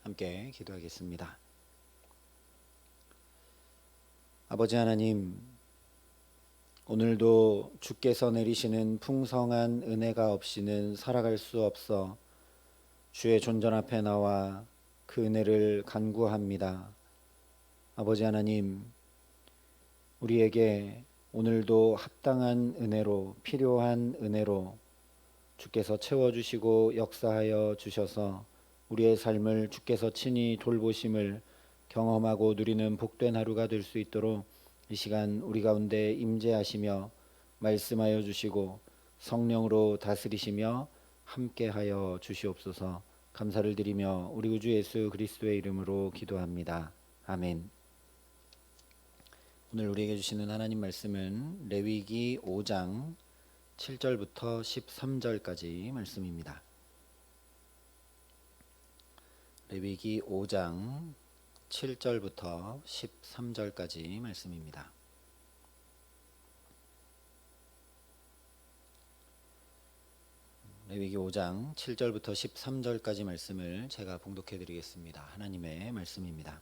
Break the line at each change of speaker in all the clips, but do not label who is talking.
함께 기도하겠습니다. 아버지 하나님, 오늘도 주께서 내리시는 풍성한 은혜가 없이는 살아갈 수 없어 주의 존전 앞에 나와 그 은혜를 간구합니다. 아버지 하나님, 우리에게 오늘도 합당한 은혜로, 필요한 은혜로 주께서 채워주시고 역사하여 주셔서 우리의 삶을 주께서 친히 돌보심을 경험하고 누리는 복된 하루가 될 수 있도록 이 시간 우리 가운데 임재하시며 말씀하여 주시고 성령으로 다스리시며 함께하여 주시옵소서. 감사를 드리며 우리 구주 예수 그리스도의 이름으로 기도합니다. 아멘. 오늘 우리에게 주시는 하나님 말씀은 레위기 5장 7절부터 13절까지 말씀입니다. 레위기 5장 7절부터 13절까지 말씀입니다. 레위기 5장 7절부터 13절까지 말씀을 제가 봉독해 드리겠습니다. 하나님의 말씀입니다.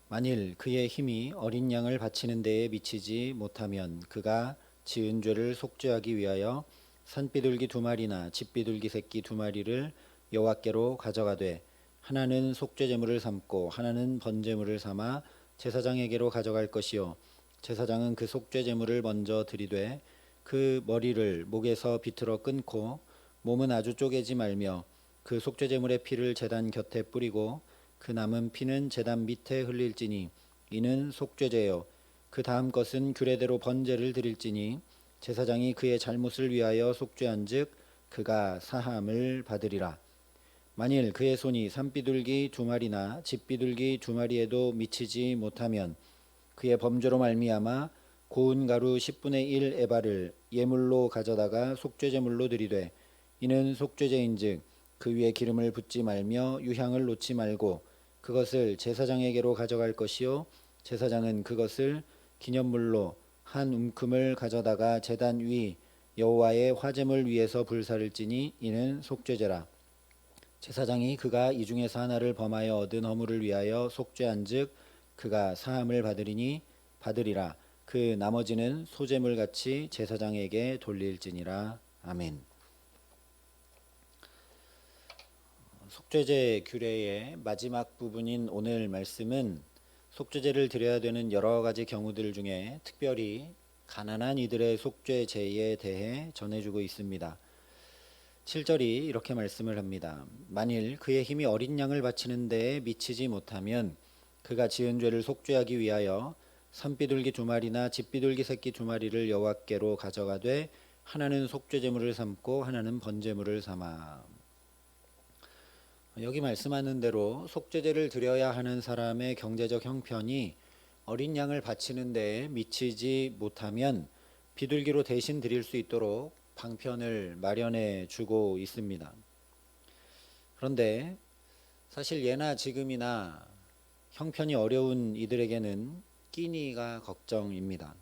만일 그의 힘이 어린 양을 바치는 데에 미치지 못하면 그가 지은 죄를 속죄하기 위하여 산비둘기 2마리나 집비둘기 새끼 2마리를 여호와께로 가져가되 하나는 속죄제물을 삼고 하나는 번제물을 삼아 제사장에게로 가져갈 것이요 제사장은 그 속죄제물을 먼저 드리되 그 머리를 목에서 비틀어 끊고 몸은 아주 쪼개지 말며 그 속죄제물의 피를 제단 곁에 뿌리고 그 남은 피는 제단 밑에 흘릴지니 이는 속죄제요 그 다음 것은 규례대로 번제를 드릴지니 제사장이 그의 잘못을 위하여 속죄한즉 그가 사함을 받으리라. 만일 그의 손이 산비둘기 2마리나 집비둘기 2마리에도 미치지 못하면 그의 범죄로 말미암아 고운 가루 10분의 1 에바를 예물로 가져다가 속죄제물로 드리되 이는 속죄제인즉 그 위에 기름을 붓지 말며 유향을 놓지 말고 그것을 제사장에게로 가져갈 것이요 제사장은 그것을 기념물로 한 움큼을 가져다가 제단 위 여호와의 화제물 위에서 불사를지니 이는 속죄제라. 제사장이 그가 이 중에서 하나를 범하여 얻은 허물을 위하여 속죄한즉 그가 사함을 받으리라. 그 나머지는 소제물같이 제사장에게 돌릴지니라. 아멘. 속죄제 규례의 마지막 부분인 오늘 말씀은 속죄제를 드려야 되는 여러 가지 경우들 중에 특별히 가난한 이들의 속죄제에 대해 전해주고 있습니다. 7절이 이렇게 말씀을 합니다. 만일 그의 힘이 어린 양을 바치는 데에 미치지 못하면 그가 지은 죄를 속죄하기 위하여 산비둘기 2마리나 집비둘기 새끼 2마리를 여호와께로 가져가되 하나는 속죄제물을 삼고 하나는 번제물을 삼아. 여기 말씀하는 대로 속죄제를 드려야 하는 사람의 경제적 형편이 어린 양을 바치는 데에 미치지 못하면 비둘기로 대신 드릴 수 있도록 방편을 마련해 주고 있습니다. 그런데 사실 예나 지금이나 형편이 어려운 이들에게는 끼니가 걱정입니다.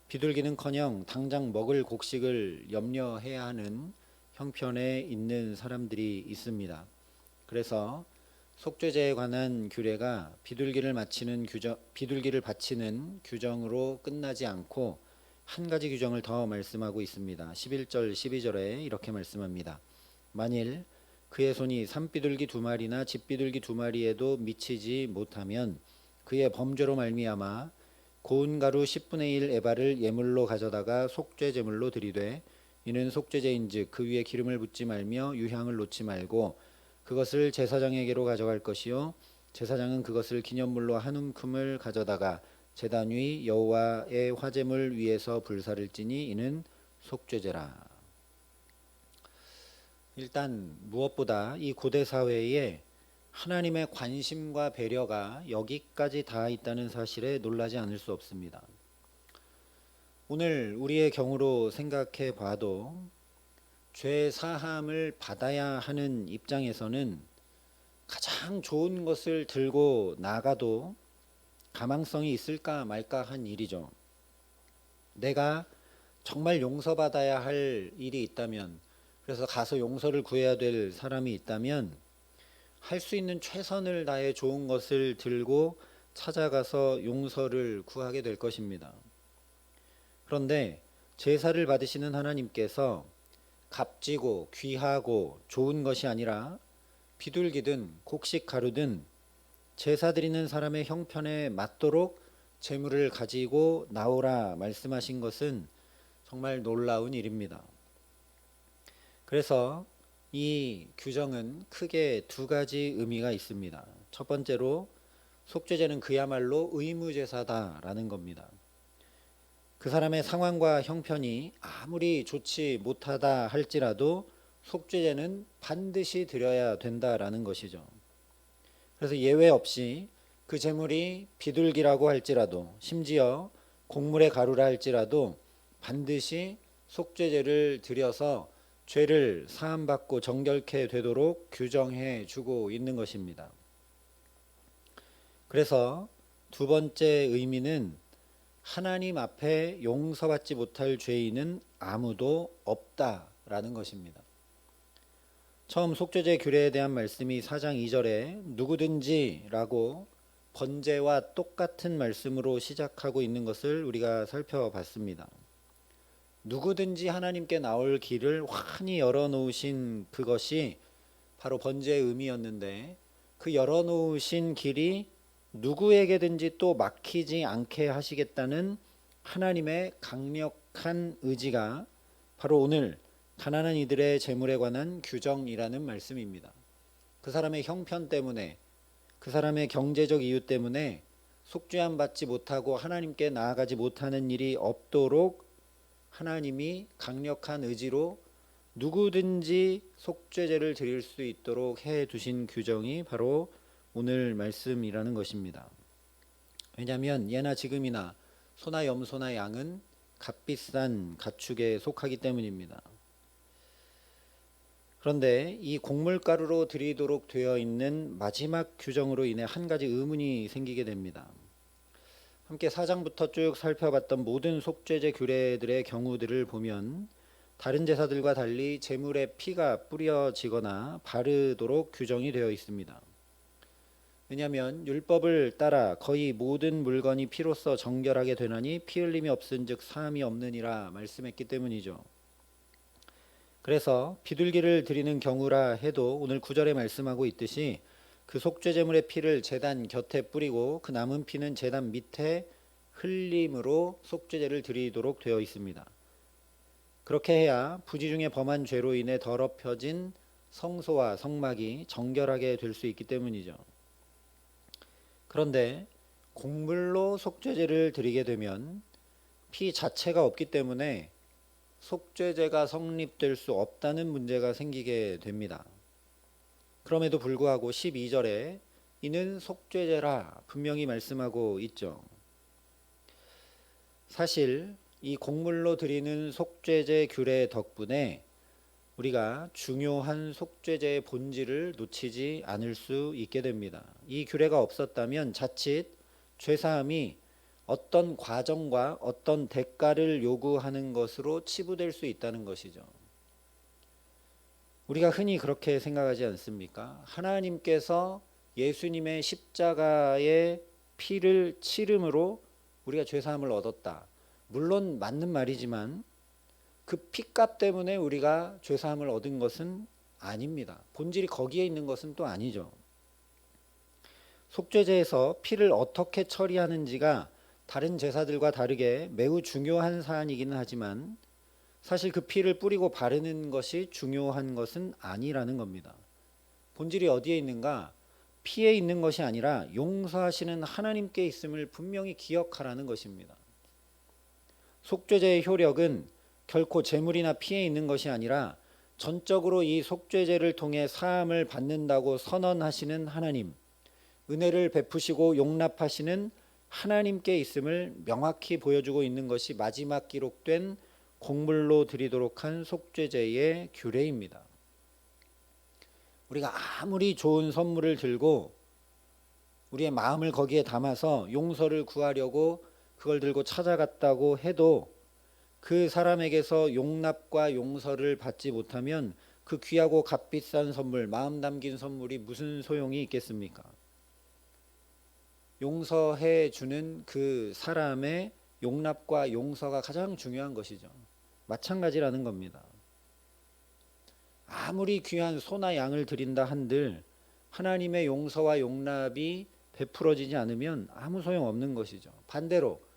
비둘기는커녕 당장 먹을 곡식을 염려해야 하는 형편에 있는 사람들이 있습니다. 그래서 속죄제에 관한 규례가 비둘기를 바치는 규정으로 끝나지 않고 한 가지 규정을 더 말씀하고 있습니다. 11절 12절에 이렇게 말씀합니다. 만일 그의 손이 산비둘기 2마리나 집비둘기 2마리에도 미치지 못하면 그의 범죄로 말미암아 고운 가루 10분의 1 에바를 예물로 가져다가 속죄제물로 드리되 이는 속죄제인즉 그 위에 기름을 붓지 말며 유향을 놓지 말고 그것을 제사장에게로 가져갈 것이요 제사장은 그것을 기념물로 한 움큼을 가져다가 제단 위 여호와의 화제물 위에서 불사를지니 이는 속죄제라. 일단 무엇보다 이 고대 사회에 하나님의 관심과 배려가 여기까지 닿아 있다는 사실에 놀라지 않을 수 없습니다. 오늘 우리의 경우로 생각해 봐도 죄 사함을 받아야 하는 입장에서는 가장 좋은 것을 들고 나가도 가망성이 있을까 말까 한 일이죠. 내가 정말 용서받아야 할 일이 있다면, 그래서 가서 용서를 구해야 될 사람이 있다면 할 수 있는 최선을 다해 좋은 것을 들고 찾아가서 용서를 구하게 될 것입니다. 그런데 제사를 받으시는 하나님께서 값지고 귀하고 좋은 것이 아니라 비둘기든 곡식 가루든 제사 드리는 사람의 형편에 맞도록 재물을 가지고 나오라 말씀하신 것은 정말 놀라운 일입니다. 그래서 이 규정은 크게 두 가지 의미가 있습니다. 첫 번째로 속죄제는 그야말로 의무제사다라는 겁니다. 그 사람의 상황과 형편이 아무리 좋지 못하다 할지라도 속죄제는 반드시 드려야 된다라는 것이죠. 그래서 예외 없이 그 제물이 비둘기라고 할지라도 심지어 곡물의 가루라 할지라도 반드시 속죄제를 드려서 죄를 사함받고 정결케 되도록 규정해 주고 있는 것입니다. 그래서 두 번째 의미는 하나님 앞에 용서받지 못할 죄인은 아무도 없다라는 것입니다. 처음 속죄제 규례에 대한 말씀이 4장 2절에 누구든지라고 번제와 똑같은 말씀으로 시작하고 있는 것을 우리가 살펴봤습니다. 누구든지 하나님께 나올 길을 환히 열어놓으신 그것이 바로 번제의 의미였는데, 그 열어놓으신 길이 누구에게든지 또 막히지 않게 하시겠다는 하나님의 강력한 의지가 바로 오늘 가난한 이들의 재물에 관한 규정이라는 말씀입니다. 그 사람의 형편 때문에, 그 사람의 경제적 이유 때문에 속죄함 받지 못하고 하나님께 나아가지 못하는 일이 없도록 하나님이 강력한 의지로 누구든지 속죄제를 드릴 수 있도록 해 두신 규정이 바로 오늘 말씀이라는 것입니다. 왜냐하면 예나 지금이나 소나 염소나 양은 값비싼 가축에 속하기 때문입니다. 그런데 이 곡물가루로 드리도록 되어 있는 마지막 규정으로 인해 한 가지 의문이 생기게 됩니다. 함께 4장부터 쭉 살펴봤던 모든 속죄제 규례들의 경우들을 보면 다른 제사들과 달리 제물에 피가 뿌려지거나 바르도록 규정이 되어 있습니다. 왜냐하면 율법을 따라 거의 모든 물건이 피로써 정결하게 되나니 피 흘림이 없은즉 사함이 없느니라 말씀했기 때문이죠. 그래서 비둘기를 드리는 경우라 해도 오늘 9절에 말씀하고 있듯이 그 속죄제물의 피를 제단 곁에 뿌리고 그 남은 피는 제단 밑에 흘림으로 속죄제를 드리도록 되어 있습니다. 그렇게 해야 부지 중에 범한 죄로 인해 더럽혀진 성소와 성막이 정결하게 될 수 있기 때문이죠. 그런데 곡물로 속죄제를 드리게 되면 피 자체가 없기 때문에 속죄제가 성립될 수 없다는 문제가 생기게 됩니다. 그럼에도 불구하고 12절에 이는 속죄제라 분명히 말씀하고 있죠. 사실 이 곡물로 드리는 속죄제 규례 덕분에 우리가 중요한 속죄제의 본질을 놓치지 않을 수 있게 됩니다. 이 규례가 없었다면 자칫 죄사함이 어떤 과정과 어떤 대가를 요구하는 것으로 치부될 수 있다는 것이죠. 우리가 흔히 그렇게 생각하지 않습니까? 하나님께서 예수님의 십자가의 피를 치름으로 우리가 죄사함을 얻었다. 물론 맞는 말이지만 그 피값 때문에 우리가 죄사함을 얻은 것은 아닙니다. 본질이 거기에 있는 것은 또 아니죠. 속죄제에서 피를 어떻게 처리하는지가 다른 제사들과 다르게 매우 중요한 사안이기는 하지만 사실 그 피를 뿌리고 바르는 것이 중요한 것은 아니라는 겁니다. 본질이 어디에 있는가? 피에 있는 것이 아니라 용서하시는 하나님께 있음을 분명히 기억하라는 것입니다. 속죄제의 효력은 결코 제물이나 피에 있는 것이 아니라 전적으로 이 속죄제를 통해 사함을 받는다고 선언하시는 하나님, 은혜를 베푸시고 용납하시는 하나님께 있음을 명확히 보여주고 있는 것이 마지막 기록된 곡물로 드리도록 한 속죄제의 규례입니다. 우리가 아무리 좋은 선물을 들고 우리의 마음을 거기에 담아서 용서를 구하려고 그걸 들고 찾아갔다고 해도 그 사람에게서 용납과 용서를 받지 못하면 그 귀하고 값비싼 선물, 마음 담긴 선물이 무슨 소용이 있겠습니까? 용서해 주는 그 사람의 용납과 용서가 가장 중요한 것이죠. 마찬가지라는 겁니다. 아무리 귀한 소나 양을 드린다 한들 하나님의 용서와 용납이 베풀어지지 않으면 아무 소용없는 것이죠. 반대로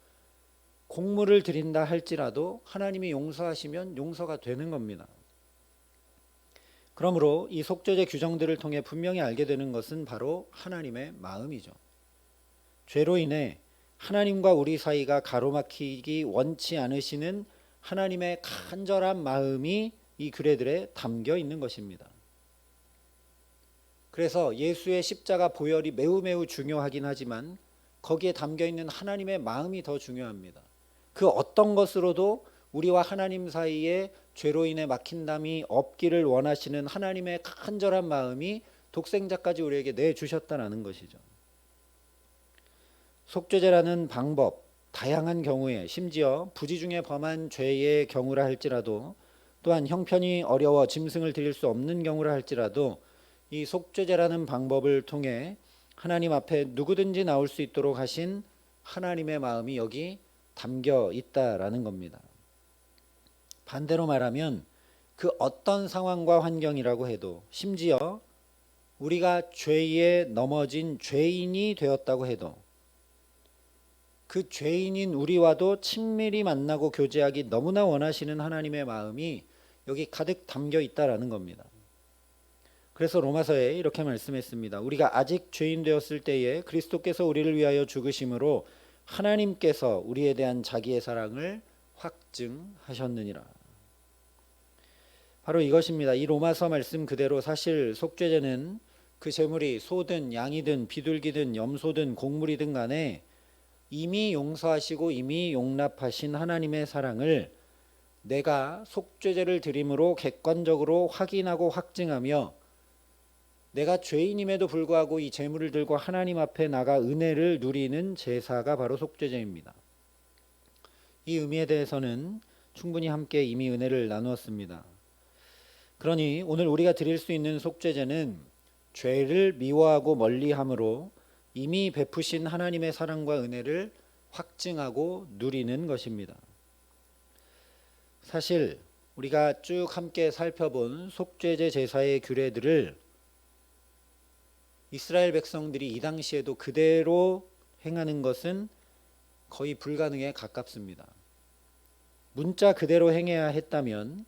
곡물을 드린다 할지라도 하나님이 용서하시면 용서가 되는 겁니다. 그러므로 이 속죄제 규정들을 통해 분명히 알게 되는 것은 바로 하나님의 마음이죠. 죄로 인해 하나님과 우리 사이가 가로막히기 원치 않으시는 하나님의 간절한 마음이 이 규례들에 담겨 있는 것입니다. 그래서 예수의 십자가 보혈이 매우 중요하긴 하지만 거기에 담겨 있는 하나님의 마음이 더 중요합니다. 그 어떤 것으로도 우리와 하나님 사이에 죄로 인해 막힌담이 없기를 원하시는 하나님의 간절한 마음이 독생자까지 우리에게 내주셨다는 것이죠. 속죄제라는 방법, 다양한 경우에 심지어 부지 중에 범한 죄의 경우라 할지라도 또한 형편이 어려워 짐승을 드릴 수 없는 경우라 할지라도 이 속죄제라는 방법을 통해 하나님 앞에 누구든지 나올 수 있도록 하신 하나님의 마음이 여기 담겨 있다라는 겁니다. 반대로 말하면 그 어떤 상황과 환경이라고 해도 심지어 우리가 죄에 넘어진 죄인이 되었다고 해도 그 죄인인 우리와도 친밀히 만나고 교제하기 너무나 원하시는 하나님의 마음이 여기 가득 담겨 있다라는 겁니다. 그래서 로마서에 이렇게 말씀했습니다. 우리가 아직 죄인 되었을 때에 그리스도께서 우리를 위하여 죽으심으로 하나님께서 우리에 대한 자기의 사랑을 확증하셨느니라. 바로 이것입니다. 이 로마서 말씀 그대로 사실 속죄제는 그 제물이 소든 양이든 비둘기든 염소든 곡물이든 간에 이미 용서하시고 이미 용납하신 하나님의 사랑을 내가 속죄제를 드림으로 객관적으로 확인하고 확증하며 내가 죄인임에도 불구하고 이 제물을 들고 하나님 앞에 나가 은혜를 누리는 제사가 바로 속죄제입니다. 이 의미에 대해서는 충분히 함께 이미 은혜를 나누었습니다. 그러니 오늘 우리가 드릴 수 있는 속죄제는 죄를 미워하고 멀리함으로 이미 베푸신 하나님의 사랑과 은혜를 확증하고 누리는 것입니다. 사실 우리가 쭉 함께 살펴본 속죄제 제사의 규례들을 이스라엘 백성들이 이 당시에도 그대로 행하는 것은 거의 불가능에 가깝습니다. 문자 그대로 행해야 했다면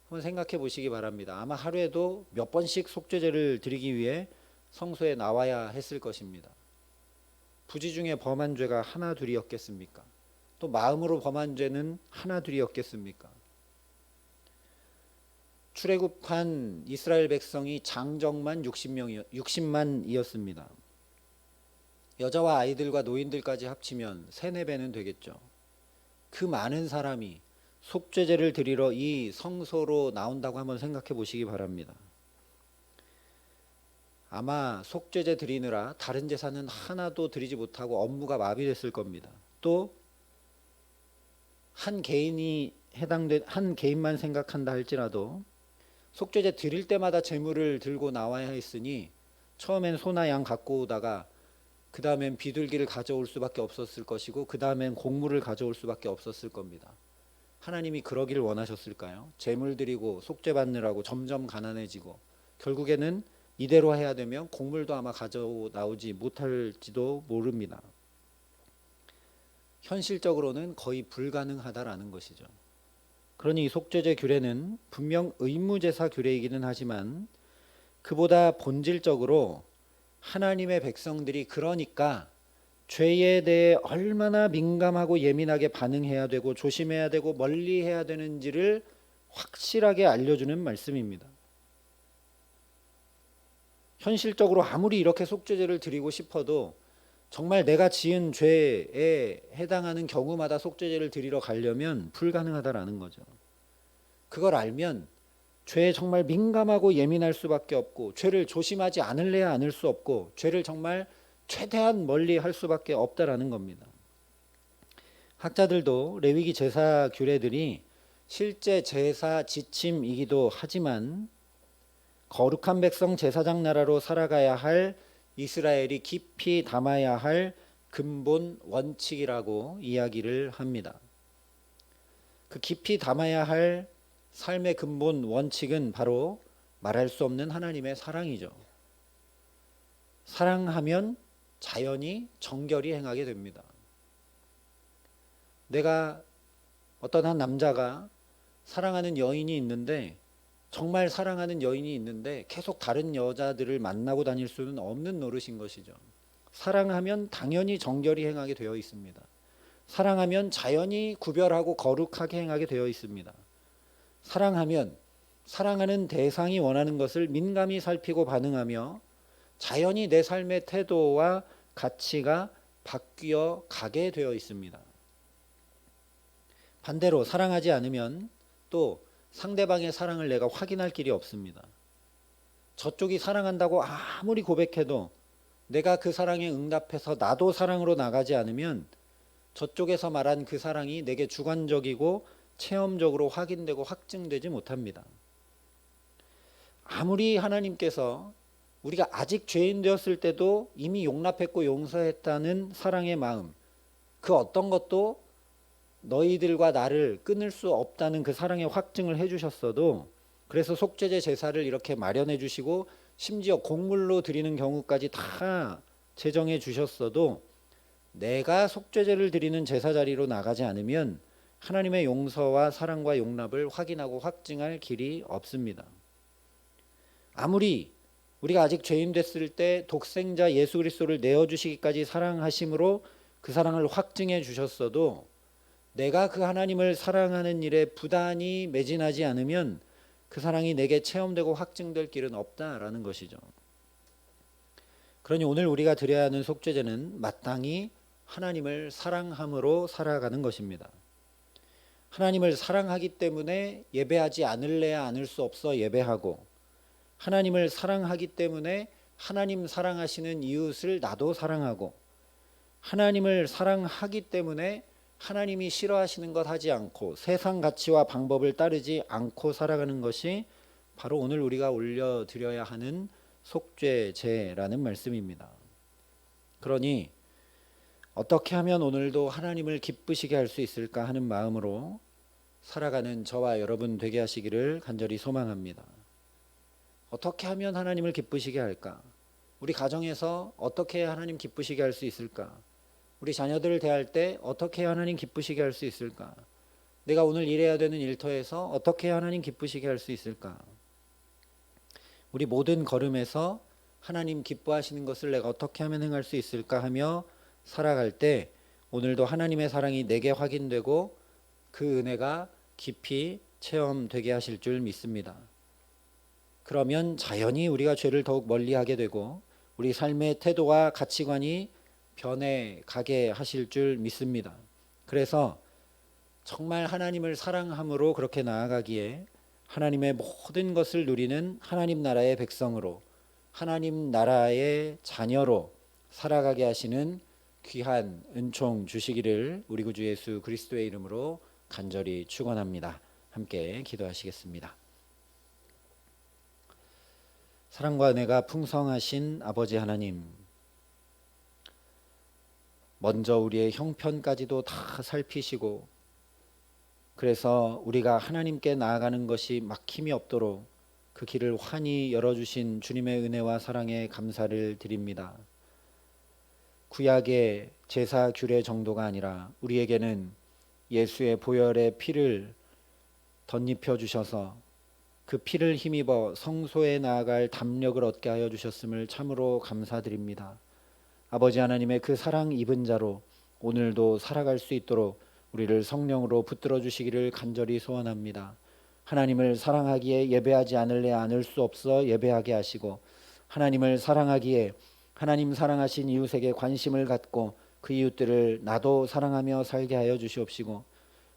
한번 생각해 보시기 바랍니다. 아마 하루에도 몇 번씩 속죄제를 드리기 위해 성소에 나와야 했을 것입니다. 부지 중에 범한 죄가 하나 둘이었겠습니까? 또 마음으로 범한 죄는 하나 둘이었겠습니까? 출애굽한 이스라엘 백성이 장정만 60만이었습니다. 여자와 아이들과 노인들까지 합치면 3-4배는 되겠죠. 그 많은 사람이 속죄제를 드리러 이 성소로 나온다고 한번 생각해 보시기 바랍니다. 아마 속죄제 드리느라 다른 제사는 하나도 드리지 못하고 업무가 마비됐을 겁니다. 또 한 개인만 생각한다 할지라도 속죄제 드릴 때마다 제물을 들고 나와야 했으니 처음엔 소나 양 갖고 오다가 그 다음엔 비둘기를 가져올 수밖에 없었을 것이고 그 다음엔 곡물을 가져올 수밖에 없었을 겁니다. 하나님이 그러기를 원하셨을까요? 제물 드리고 속죄 받느라고 점점 가난해지고 결국에는 이대로 해야 되면 곡물도 아마 가져 나오지 못할지도 모릅니다. 현실적으로는 거의 불가능하다라는 것이죠. 그러니 이 속죄제 규례는 분명 의무제사 규례이기는 하지만 그보다 본질적으로 하나님의 백성들이 그러니까 죄에 대해 얼마나 민감하고 예민하게 반응해야 되고 조심해야 되고 멀리해야 되는지를 확실하게 알려주는 말씀입니다. 현실적으로 아무리 이렇게 속죄제를 드리고 싶어도 정말 내가 지은 죄에 해당하는 경우마다 속죄제를 드리러 가려면 불가능하다라는 거죠. 그걸 알면 죄에 정말 민감하고 예민할 수밖에 없고 죄를 조심하지 않을래야 않을 수 없고 죄를 정말 최대한 멀리 할 수밖에 없다라는 겁니다. 학자들도 레위기 제사 규례들이 실제 제사 지침이기도 하지만 거룩한 백성 제사장 나라로 살아가야 할 이스라엘이 깊이 담아야 할 근본 원칙이라고 이야기를 합니다. 그 깊이 담아야 할 삶의 근본 원칙은 바로 말할 수 없는 하나님의 사랑이죠. 사랑하면 자연히 정결히 행하게 됩니다. 내가 어떤 한 남자가 사랑하는 여인이 있는데, 정말 사랑하는 여인이 있는데 계속 다른 여자들을 만나고 다닐 수는 없는 노릇인 것이죠. 사랑하면 당연히 정결히 행하게 되어 있습니다. 사랑하면 자연히 구별하고 거룩하게 행하게 되어 있습니다. 사랑하면 사랑하는 대상이 원하는 것을 민감히 살피고 반응하며 자연히 내 삶의 태도와 가치가 바뀌어 가게 되어 있습니다. 반대로 사랑하지 않으면 또 상대방의 사랑을 내가 확인할 길이 없습니다. 저쪽이 사랑한다고 아무리 고백해도 내가 그 사랑에 응답해서 나도 사랑으로 나가지 않으면 저쪽에서 말한 그 사랑이 내게 주관적이고 체험적으로 확인되고 확증되지 못합니다. 아무리 하나님께서 우리가 아직 죄인 되었을 때도 이미 용납했고 용서했다는 사랑의 마음, 그 어떤 것도 너희들과 나를 끊을 수 없다는 그 사랑의 확증을 해주셨어도, 그래서 속죄제 제사를 이렇게 마련해 주시고 심지어 곡물로 드리는 경우까지 다 제정해 주셨어도 내가 속죄제를 드리는 제사 자리로 나가지 않으면 하나님의 용서와 사랑과 용납을 확인하고 확증할 길이 없습니다. 아무리 우리가 아직 죄인 됐을 때 독생자 예수 그리스도를 내어주시기까지 사랑하심으로 그 사랑을 확증해 주셨어도 내가 그 하나님을 사랑하는 일에 부단히 매진하지 않으면 그 사랑이 내게 체험되고 확증될 길은 없다라는 것이죠. 그러니 오늘 우리가 드려야 하는 속죄제는 마땅히 하나님을 사랑함으로 살아가는 것입니다. 하나님을 사랑하기 때문에 예배하지 않을래야 않을 수 없어 예배하고, 하나님을 사랑하기 때문에 하나님 사랑하시는 이웃을 나도 사랑하고, 하나님을 사랑하기 때문에 하나님이 싫어하시는 것 하지 않고 세상 가치와 방법을 따르지 않고 살아가는 것이 바로 오늘 우리가 올려드려야 하는 속죄제라는 말씀입니다. 그러니 어떻게 하면 오늘도 하나님을 기쁘시게 할 수 있을까 하는 마음으로 살아가는 저와 여러분 되게 하시기를 간절히 소망합니다. 어떻게 하면 하나님을 기쁘시게 할까? 우리 가정에서 어떻게 해야 하나님 기쁘시게 할 수 있을까? 우리 자녀들을 대할 때 어떻게 해야 하나님 기쁘시게 할 수 있을까? 내가 오늘 일해야 되는 일터에서 어떻게 해야 하나님 기쁘시게 할 수 있을까? 우리 모든 걸음에서 하나님 기뻐하시는 것을 내가 어떻게 하면 행할 수 있을까 하며 살아갈 때 오늘도 하나님의 사랑이 내게 확인되고 그 은혜가 깊이 체험되게 하실 줄 믿습니다. 그러면 자연히 우리가 죄를 더욱 멀리하게 되고 우리 삶의 태도와 가치관이 변해가게 하실 줄 믿습니다. 그래서 정말 하나님을 사랑함으로 그렇게 나아가기에 하나님의 모든 것을 누리는 하나님 나라의 백성으로, 하나님 나라의 자녀로 살아가게 하시는 귀한 은총 주시기를 우리 구주 예수 그리스도의 이름으로 간절히 축원합니다. 함께 기도하시겠습니다. 사랑과 은혜가 풍성하신 아버지 하나님, 먼저 우리의 형편까지도 다 살피시고 그래서 우리가 하나님께 나아가는 것이 막힘이 없도록 그 길을 환히 열어주신 주님의 은혜와 사랑에 감사를 드립니다. 구약의 제사 규례 정도가 아니라 우리에게는 예수의 보혈의 피를 덧입혀 주셔서 그 피를 힘입어 성소에 나아갈 담력을 얻게 하여 주셨음을 참으로 감사드립니다. 아버지 하나님의 그 사랑 입은 자로 오늘도 살아갈 수 있도록 우리를 성령으로 붙들어 주시기를 간절히 소원합니다. 하나님을 사랑하기에 예배하지 않을래 않을 수 없어 예배하게 하시고, 하나님을 사랑하기에 하나님 사랑하신 이웃에게 관심을 갖고 그 이웃들을 나도 사랑하며 살게 하여 주시옵시고,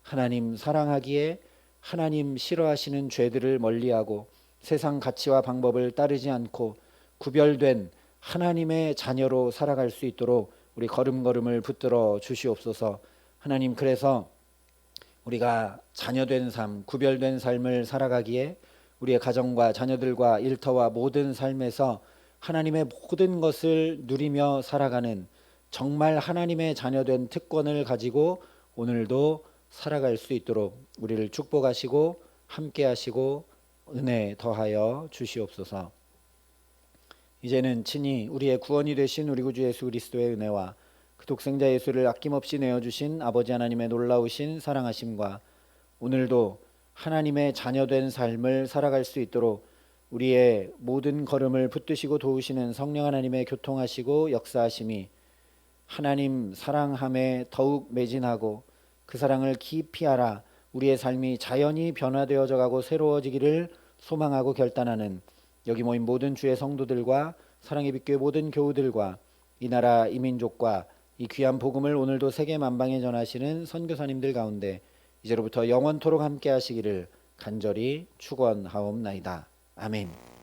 하나님 사랑하기에 하나님 싫어하시는 죄들을 멀리하고 세상 가치와 방법을 따르지 않고 구별된 하나님의 자녀로 살아갈 수 있도록 우리 걸음걸음을 붙들어 주시옵소서. 하나님, 그래서 우리가 자녀된 삶, 구별된 삶을 살아가기에 우리의 가정과 자녀들과 일터와 모든 삶에서 하나님의 모든 것을 누리며 살아가는 정말 하나님의 자녀된 특권을 가지고 오늘도 살아갈 수 있도록 우리를 축복하시고 함께 하시고 은혜 더하여 주시옵소서. 이제는 친히 우리의 구원이 되신 우리 구주 예수 그리스도의 은혜와 그 독생자 예수를 아낌없이 내어주신 아버지 하나님의 놀라우신 사랑하심과 오늘도 하나님의 자녀된 삶을 살아갈 수 있도록 우리의 모든 걸음을 붙드시고 도우시는 성령 하나님의 교통하시고 역사하심이 하나님 사랑함에 더욱 매진하고 그 사랑을 깊이 알아 우리의 삶이 자연히 변화되어져 가고 새로워지기를 소망하고 결단하는 여기 모인 모든 주의 성도들과 사랑의 빛교회 모든 교우들과 이 나라 이 민족과 이 귀한 복음을 오늘도 세계 만방에 전하시는 선교사님들 가운데 이제로부터 영원토록 함께 하시기를 간절히 축원하옵나이다. 아멘.